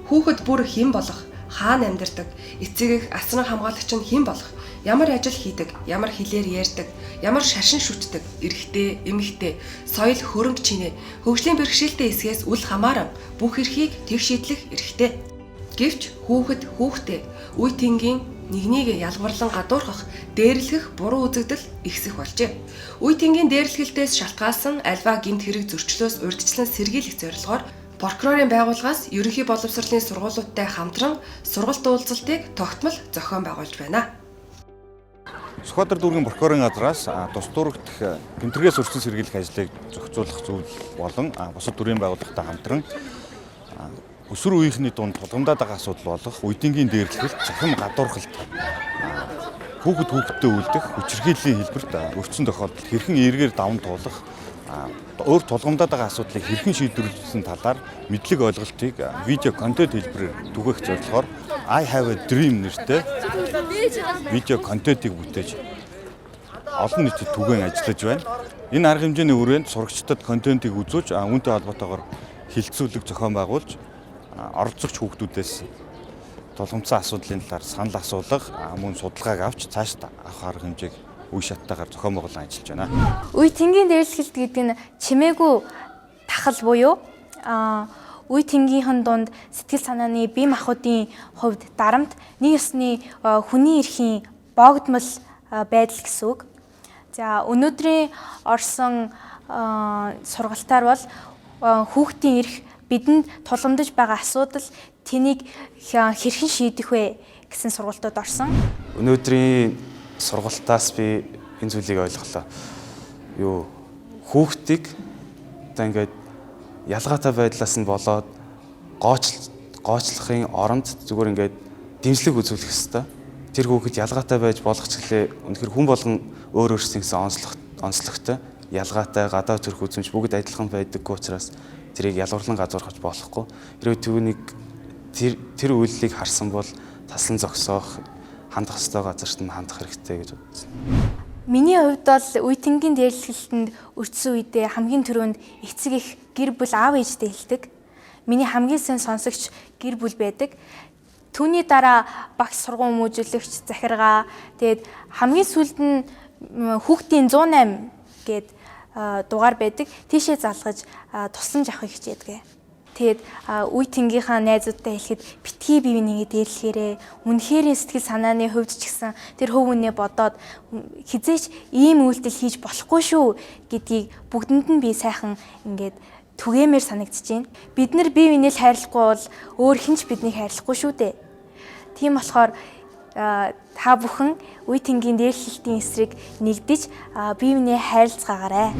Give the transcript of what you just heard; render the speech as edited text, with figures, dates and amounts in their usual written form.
Хүүхэд бүр хэн болох, хаана амьдардаг, эцэг их асран хамгаалагч нь хэн болох, ямар ажил хийдэг, ямар хэлээр ярьдаг, ямар шашин шүтдэг, эрэгтэй, эмэгтэй, соёл хөрөнгө чинээ, хөгжлийн бэрхшээлтэй эсгээс үл хамааран бүх эрхийг тэг шийдлэх эрхтэй. Гэвч хүүхдээ үе тэнгийн нэгнийг ялгарлан гадуурхах, дээрлэх, буруу үзэгдэл ихсэх болжээ. Үе тэнгийн дээрлэхэлтээс шалтгаалсан альва гэмт хэрэг зөрчлөөс урьдчилан сэргийлэх зорилгоор прокурорын байгууллагаас ерөнхий боловсролын сургуулиудтай хамтран сургалт уулзалтыг тогтмол зохион байгуулж байна. Сүхбаатар дүүргийн прокурорын газраас тус дүүрэгдэх гэмтэргээс урьдчилан сэргийлэх ажлыг зохицуулах зүйл болон бусад төрийн байгууллагатай хамтран өсвөр үеийнхний дунд тулгамдаад байгаа асуудал болох үе тэнгийн дээрлэхэлт, захим гадуурхалт, хүүхэдтэй үлдэх, хүчирхийллийн хэлбэрт өртсөн тохиолдолд хэрхэн эргээр даван туулах, өөр тулгамдаад байгаа асуудлыг хэрхэн шийдвэрлэсэн талаар мэдлэг ойлголтыг видео контент хэлбэрээр түгээх зорилгоор I have a dream нэртэй видео контентыг бүтээж олон нийтэд түгээн ажиллаж байна. Энэ арга хэмжээний хүрээнд сурагчдад контентыг үзүүлж, үүнтэй холбоотойгоор хилцүүлэг зохион байгуулж, оролцогч хүүхдүүдээс тулгамдсан асуудлын талаар санал асуулах, мөн судалгааг авч цаашд авах арга хэмжээг үе шаттайгаар зохион байгуулан ажиллаж байна. Үе тэнгийн дээрлэхэлт гэдэг нь чимээгүй тахал буюу үе тэнгийнхэн дунд сэтгэл санааны бие махбодын хувьд дарамт нэг ёсны хүний эрхийн боогдмол байдал гэсэн үг. За өнөөдрийн орсон сургалтаар бол хүүхдийн эрх бидэнд тулгамдж байгаа асуудал тэнийг хэрхэн шийдэх вэ гэсэн сургалтууд орсон. Өнөөдрийн сургалтаас би энэ зүйлийг ойлголоо. Хүүхдийг одоо ингээд ялгаатай байдлаас нь болоод гоочлохын оронд зүгээр ингээд дэмжлэг үзүүлэх ёстой. Тэр хүүхэд ялгаатай байж болох ч гэлээ үнэхээр хүн болгон өөр өөрсдийн гэсэн онцлогтой ялгаатай гадаа төрх үзэмж бүгд адилхан байдаггүй учраас тэрийг ялгуурлан газуурхаж болохгүй. Хэрвээ түүнийг тэр үйллийг харсан бол таслан зогсоох, хандах ёстой газарт нь хандах хэрэгтэй гэж бодсон. Миний хувьд бол үе тэнгийн дээрлэхэлтэнд өртсөн үедээ хамгийн түрүүнд эцэг их гэр бүл аав ээжтэй хэлдэг. Миний хамгийн сайн сонсогч гэр бүл байдаг. Түүний дараа багш сургууль хүмүүжүүлэгч захиргаа, тэгээд хамгийн сүүлд нь хүүхдийн 108 гээд дугаар байдаг. Тийшээ залгаж тусламж авахыг хичээдэг. Тэгээд үе тэнгийнхаа найзуудтай хэлэхэд битгий бие бинийгээ дээрлэхээрээ үнэхээр сэтгэл санааны хувьд ч гэсэн тэр хөв үнэ бодоод хизээч ийм үйлдэл хийж болохгүй шүү гэдгийг бүгдэнд нь би сайхан ингээд түгээмээр санагдаж байна. Бид нар бие биенээ л хайрлахгүй бол өөр хинч биднийг хайрлахгүй шүү дээ. Тийм болохоор та бүхэн үе тэнгийн дээрлэлтийн эсрэг нэгдэж бие биенээ хайрлцгаагаарай.